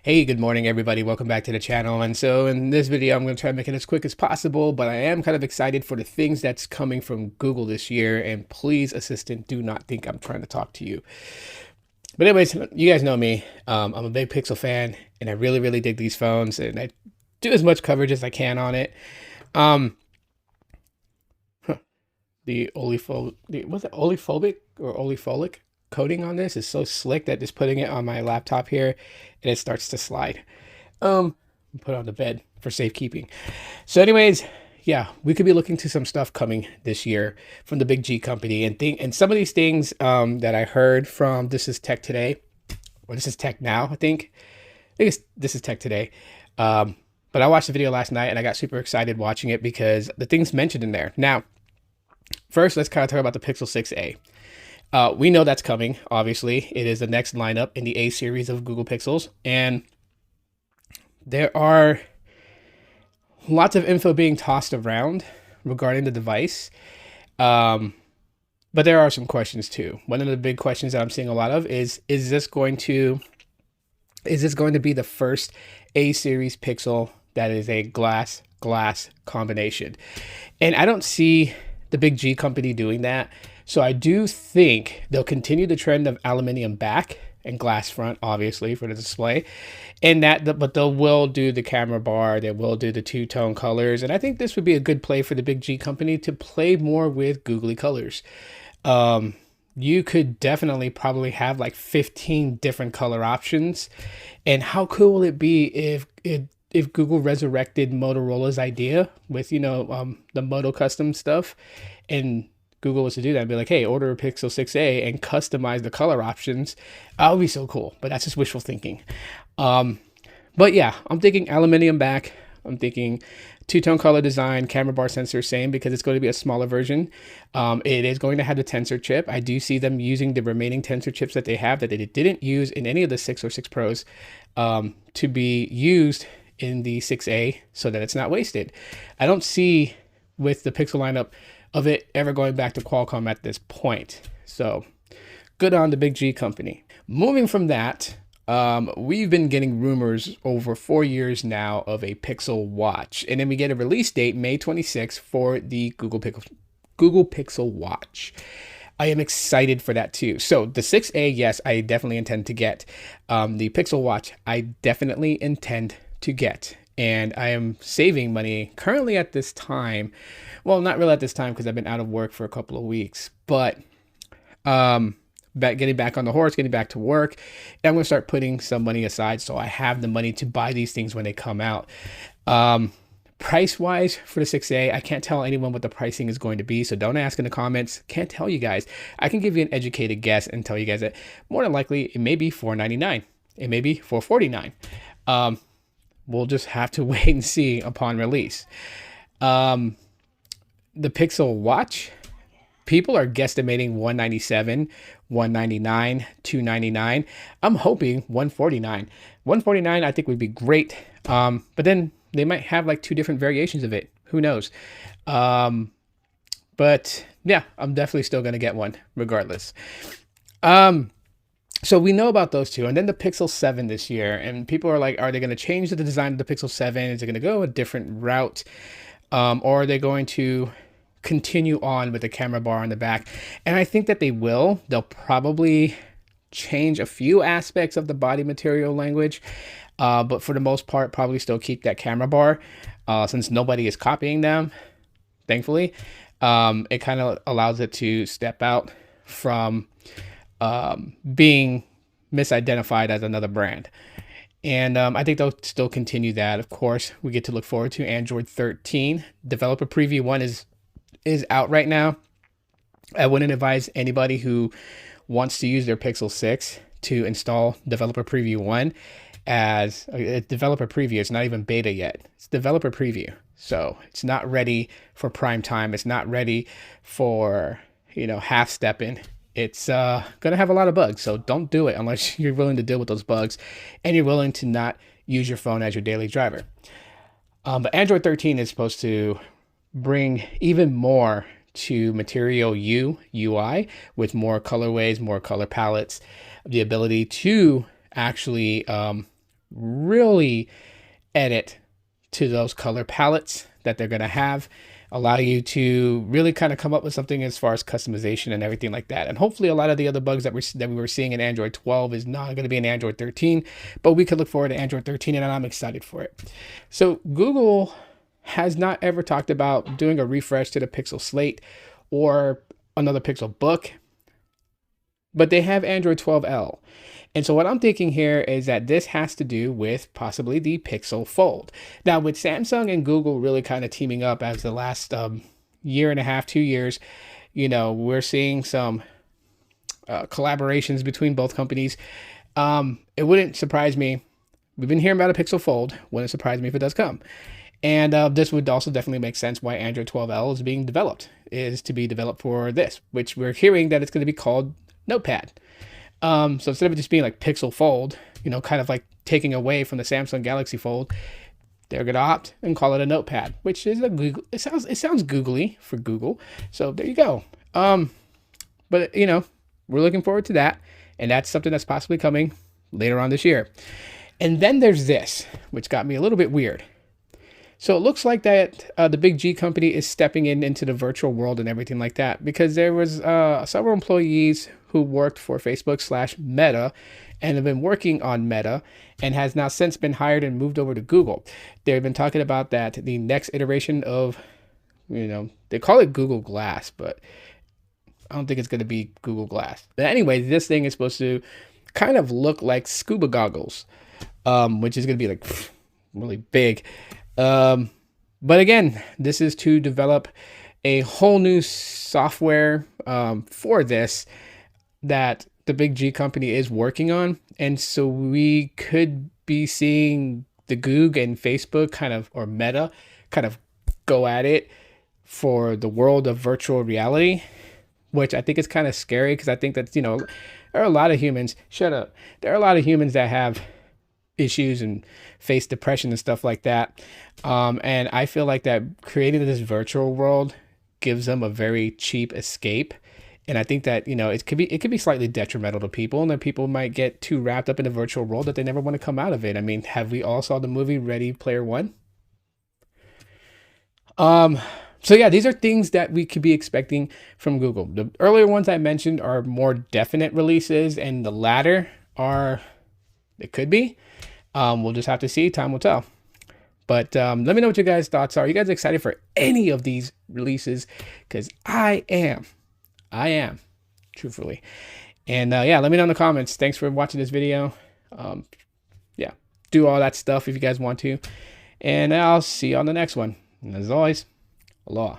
Hey, good morning, everybody. Welcome back to the channel. And so in this video, I'm going to try to make it as quick as possible, but I am kind of excited for the things that's coming from Google this year. And please, assistant, do not think I'm trying to talk to you. But anyways, you guys know me. I'm a big Pixel fan, and I really, really dig these phones, and I do as much coverage as I can on it. Um, the was it oleophobic or oleofolic coating on this is so slick that just putting it on my laptop here, and it starts to slide. Put it on the bed for safekeeping. So anyways, yeah, we could be looking to some stuff coming this year from the big G company, and some of these things that I heard from This Is Tech Today, or This Is Tech Now, I think it's This Is Tech Today. But I watched the video last night and I got super excited watching it because the things mentioned in there. Now, first, let's kind of talk about the Pixel 6a. We know that's coming, obviously. It is the next lineup in the A series of Google Pixels. And there are lots of info being tossed around regarding the device. But there are some questions too. One of the big questions that I'm seeing a lot of is this going to be the first A series Pixel that is a glass combination? And I don't see the big G company doing that. So I do think they'll continue the trend of aluminum back and glass front, obviously, for the display. But they will do the camera bar, they will do the two-tone colors. And I think this would be a good play for the big G company to play more with googly colors. You could definitely probably have like 15 different color options. And how cool will it be if Google resurrected Motorola's idea with, the Moto Custom stuff, and Google was to do that and be like, hey, order a Pixel 6a and customize the color options? That would be so cool, but that's just wishful thinking. But yeah, I'm thinking aluminum back. I'm thinking two-tone color design, camera bar sensor, same, because it's going to be a smaller version. It is going to have the Tensor chip. I do see them using the remaining Tensor chips that they have that they didn't use in any of the 6 or 6 Pros to be used in the 6a so that it's not wasted. I don't see with the Pixel lineup of it ever going back to Qualcomm at this point. So good on the big G company. Moving from that, we've been getting rumors over 4 years now of a Pixel Watch. And then we get a release date, May 26th, for the Google Pixel Watch. I am excited for that too. So the 6a, yes, I definitely intend to get. The Pixel Watch, I definitely intend to get. And I am saving money currently at this time. Well, not really at this time because I've been out of work for a couple of weeks, but getting back on the horse, getting back to work, and I'm going to start putting some money aside so I have the money to buy these things when they come out. Price wise for the 6a, I can't tell anyone what the pricing is going to be, so don't ask in the comments. Can't tell you guys. I can give you an educated guess and tell you guys that more than likely it may be $499. It may be $449. We'll just have to wait and see upon release. The Pixel Watch, people are guesstimating $197, $199, $299. I'm hoping $149. $149 I think would be great. But then they might have like 2 different variations of it. Who knows? But yeah, I'm definitely still going to get one regardless. So we know about those 2, and then the Pixel 7 this year, and people are like, are they going to change the design of the Pixel 7? Is it going to go a different route? Or are they going to continue on with the camera bar on the back? And I think that they will. They'll probably change a few aspects of the body material language, but for the most part, probably still keep that camera bar, since nobody is copying them, thankfully. It kind of allows it to step out from being misidentified as another brand. And I think they'll still continue that. Of course, we get to look forward to Android 13. Developer Preview 1 is out right now. I wouldn't advise anybody who wants to use their Pixel 6 to install Developer Preview 1 as a Developer Preview. It's not even beta yet. It's Developer Preview. So it's not ready for prime time. It's not ready for, half stepping. It's going to have a lot of bugs, so don't do it unless you're willing to deal with those bugs and you're willing to not use your phone as your daily driver. But Android 13 is supposed to bring even more to Material U UI with more colorways, more color palettes, the ability to actually really edit to those color palettes that they're going to have, allow you to really kind of come up with something as far as customization and everything like that. And hopefully a lot of the other bugs that we were seeing in Android 12 is not going to be in Android 13, but we could look forward to Android 13, and I'm excited for it. So Google has not ever talked about doing a refresh to the Pixel Slate or another Pixel Book, but they have Android 12L. And so what I'm thinking here is that this has to do with possibly the Pixel Fold. Now, with Samsung and Google really kind of teaming up as the last year and a half, 2 years, you know, we're seeing some collaborations between both companies. It wouldn't surprise me. We've been hearing about a Pixel Fold. Wouldn't surprise me if it does come. And this would also definitely make sense why Android 12L is being developed, is to be developed for this, which we're hearing that it's going to be called Notepad. So instead of it just being like Pixel Fold, you know, kind of like taking away from the Samsung Galaxy Fold, they're gonna opt and call it a Notepad, which is a Google. It sounds googly for Google. So there you go. But you know, we're looking forward to that, and that's something that's possibly coming later on this year. And then there's this, which got me a little bit weird. So it looks like that the big G company is stepping into the virtual world and everything like that, because there was several employees who worked for Facebook/Meta and have been working on Meta and has now since been hired and moved over to Google. They've been talking about that the next iteration of, you know, they call it Google Glass, but I don't think it's going to be Google Glass. But anyway, this thing is supposed to kind of look like scuba goggles, which is going to be like really big. But again, this is to develop a whole new software for this that the big G company is working on. And so we could be seeing the Google and Facebook kind of, or Meta kind of go at it for the world of virtual reality, which I think is kind of scary, because I think that, you know, there are a lot of humans, there are a lot of humans that have issues and face depression and stuff like that. And I feel like that creating this virtual world gives them a very cheap escape. And I think that, you know, it could be slightly detrimental to people, and that people might get too wrapped up in the virtual world that they never want to come out of it. I mean, have we all saw the movie Ready Player One? So yeah, these are things that we could be expecting from Google. The earlier ones I mentioned are more definite releases, and the latter are, it could be. We'll just have to see. Time will tell. But let me know what your guys' thoughts are. Are you guys excited for any of these releases? Because I am, truthfully. And yeah, let me know in the comments. Thanks for watching this video. Yeah, do all that stuff if you guys want to. And I'll see you on the next one. And as always, aloha.